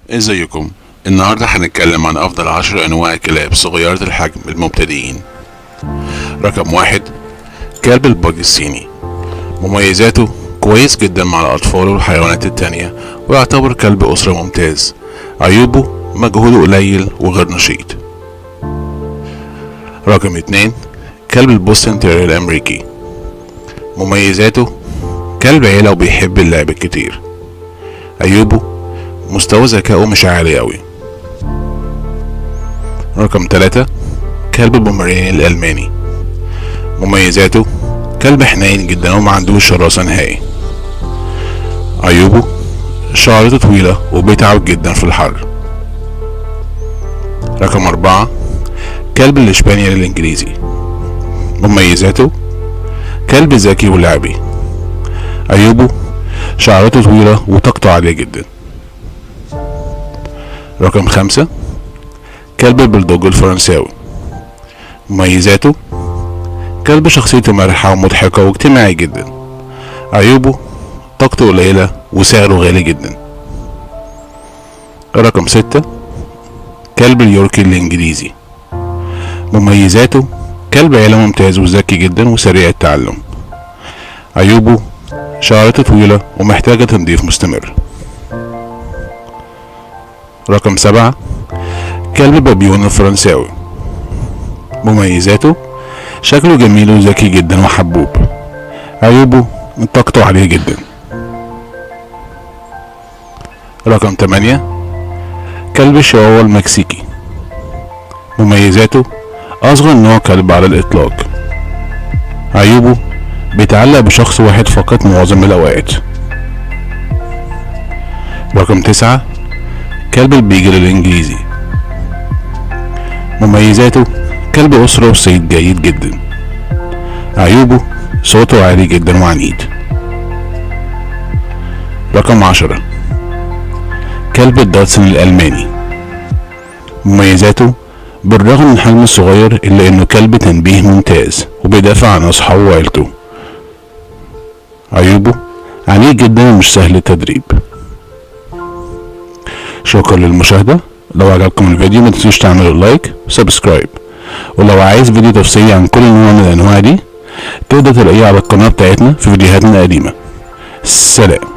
ازيكم؟ النهاردة هنتكلم عن افضل 10 انواع كلاب صغيرة الحجم المبتدئين. رقم 1، كلب الباج الصيني. مميزاته: كويس جدا مع الاطفال والحيوانات التانية، ويعتبر كلب اسرة ممتاز. عيوبه: مجهوده قليل وغير نشيط. رقم 2، كلب البوستن تيرير الامريكي. مميزاته: كلب عيلة وبيحب اللعب كتير. عيوبه: مستوى ذكائه مش عالي اوي. رقم 3، كلب البومرانيان الالماني. مميزاته: كلب حنين جدا وما عندوش شراسة نهائي. عيوبه: شعرته طويلة وبيتعب جدا في الحر. رقم 4، كلب الاسبانيول الانجليزي. مميزاته: كلب ذكي ولعبي. عيوبه: شعرته طويلة وطاقته عالية جدا. رقم 5، كلب البلدوج الفرنساوي. مميزاته: كلب شخصيته مرحة ومضحكة واجتماعي جدا. عيوبه: طاقته قليلة وسعره غالي جدا. رقم 6، كلب اليوركي الانجليزي. مميزاته: كلب عيلة ممتاز وذكي جدا وسريع التعلم. عيوبه: شعرته طويلة ومحتاجة تنظيف مستمر. رقم 7، كلب بابيون الفرنساوي. مميزاته: شكله جميل وذكي جدا وحبوب. عيوبه: طاقته عالية جدا. رقم 8، كلب الشواوا المكسيكي. مميزاته: أصغر نوع كلب على الإطلاق. عيوبه: بيتعلق بشخص واحد فقط معظم الأوقات. رقم 9، كلب البيجل الإنجليزي. مميزاته: كلب أسرة وصيد جيد جدا. عيوبه: صوته عالي جدا وعنيد. رقم 10، كلب الداتسون الألماني. مميزاته: بالرغم من حجمه الصغير إلا إنه كلب تنبيه ممتاز وبيدافع عن أصحابه وعيلته. عيوبه: عنيد جدا ومش سهل التدريب. شكرا للمشاهدة. لو عجبكم الفيديو ما تنسوش تعملوا لايك وسبسكرايب، ولو عايز فيديو تفصيلي عن كل نوع من الأنواع دي تقدر تلاقيه على القناة بتاعتنا في فيديوهاتنا القديمة. سلام.